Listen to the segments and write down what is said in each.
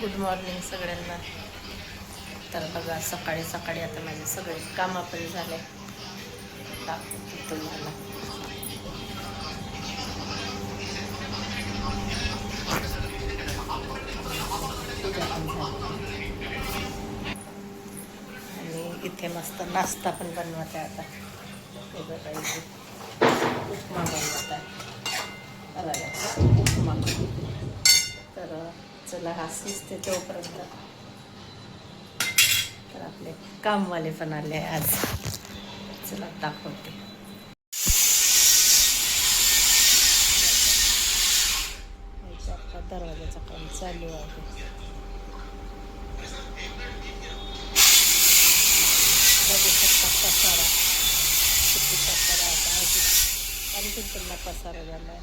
Good morning सगळ्यांना. तर बघा सकाळी सकाळी आता माझे सगळे कामं पण झाले. दाखवते तुम्हाला. पूजा पण झाली आणि इथे मस्त नाश्ता पण बनवत आहे आता. हे बघा इथे उपमा बनवत आहे, रव्याचा उपमा. तर चला हा शिजते तोपर्यंत. तर आपले कामवाले पण आले आज. चला दाखवते. आता दरवाजाचं काम चालू आहे. बघू शकता पसारा किती पसारा आता आणखी पुन्हा पसारा झाला आहे.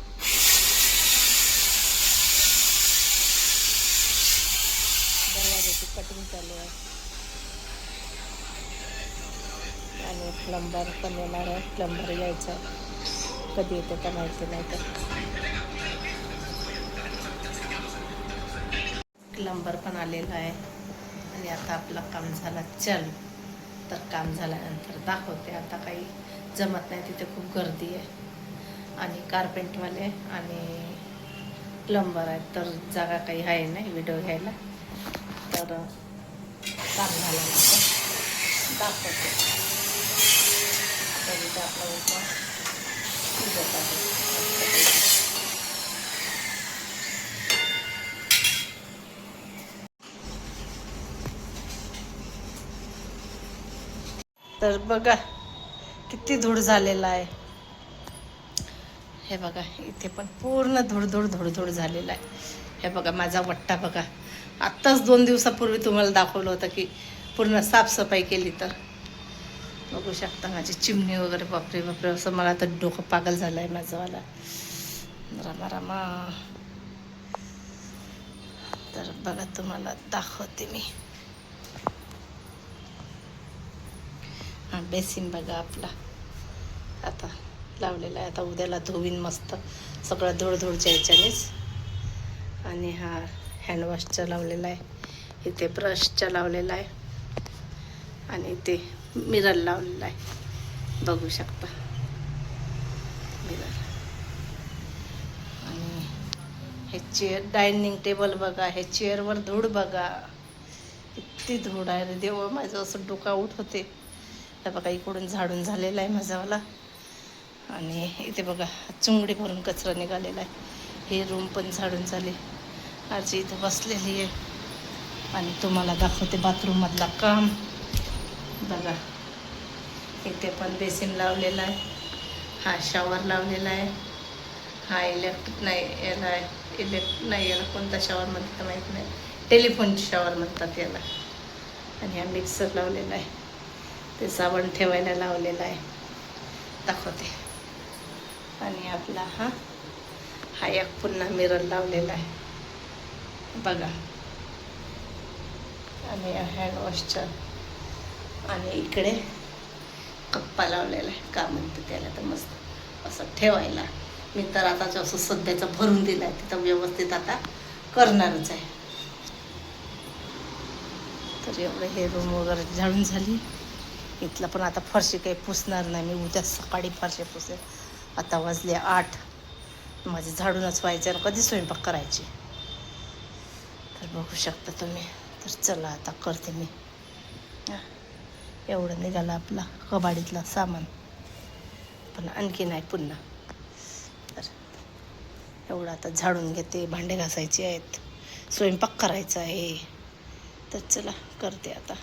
दरवाजाची कटिंग चालू आहे आणि प्लंबर पण येणार आहे. प्लंबर यायचा कधी येते का माहिती नाही. तर प्लंबर पण आलेला आहे आणि आता आपलं काम झालं चल. तर काम झाल्यानंतर दाखवते. आता काही जमत नाही, तिथे खूप गर्दी आहे आणि कार्पेंटवाले आणि प्लंबर आहेत. तर जागा काही आहे नाही व्हिडिओ घ्यायला. तर काम झाल्यानंतर दाखवते. तरी ते आपला उपमा शिजत आहे. तर बघा किती धूळ झालेला आहे. हे बघा इथे पण पूर्ण धूळ झालेला आहे. हे बघा माझा वट्टा बघा. आत्ताच 2 दिवसापूर्वी तुम्हाला दाखवलं होतं की पूर्ण साफसफाई केली. तर बघू शकता माझी चिमणी वगैरे. बापरे बापरे, असं मला तर डोकं पागल झालं आहे माझंवाला. रामा रामा. तर बघा तुम्हाला दाखवते मी. हा बेसिन बघा आपला आता लावलेला आहे. आता उद्याला धुवीन मस्त सगळं धूळच्या ह्याच्यानेच. आणि हा हँडवॉशचा लावलेला आहे. इथे ब्रशचा लावलेला आहे आणि इथे मिरर लावलेला आहे. बघू शकता मिरर. आणि हे चेअर डायनिंग टेबल बघा. हे चेअरवर धूळ बघा किती धूळ आहे रे देवा. माझं असं डोका उठ होते. तर बघा इकडून झाडून झालेला आहे माझावाला. आणि इथे बघा चुंगडी भरून कचरा निघालेला आहे. हे रूम पण झाडून झाले. आजी इथं बसलेली आहे आणि तुम्हाला दाखवते बाथरूममधला काम बघा. इथे पण बेसिन लावलेला आहे. हा शॉवर लावलेला आहे. हा इलेक्ट्रिक नाही याला नाही याला कोणता शॉवर म्हणतात माहीत नाही. टेलिफोन शॉवर म्हणतात याला. आणि हा मिक्सर लावलेला आहे. ते साबण ठेवायला लावलेला आहे. दाखवते. आणि आपला हा एक पुन्हा मिरर लावलेला आहे बघा. आणि हँडवॉशचा आणि इकडे कप्पा लावलेला आहे. का म्हणते त्याला तर मस्त असं ठेवायला. मी तर आता असं सध्याचं भरून दिलं आहे. तिथं व्यवस्थित आता करणारच आहे. तर एवढं हे रूम वगैरे झाडून झाली. इथलं पण आता फरशी काही पुसणार नाही मी. उद्या सकाळी फरशी पुसेल. आता वाजले 8. माझे झाडूनच व्हायचं आणि कधी स्वयंपाक करायची. तर बघू शकता तुम्ही. तर चला आता करते मी. एवढं निघालं आपला कबाडीतला सामान. पण आणखी नाही पुन्हा. तर एवढं आता झाडून घेते. भांडे घासायचे आहेत. स्वयंपाक करायचा आहे. तर चला करते आता.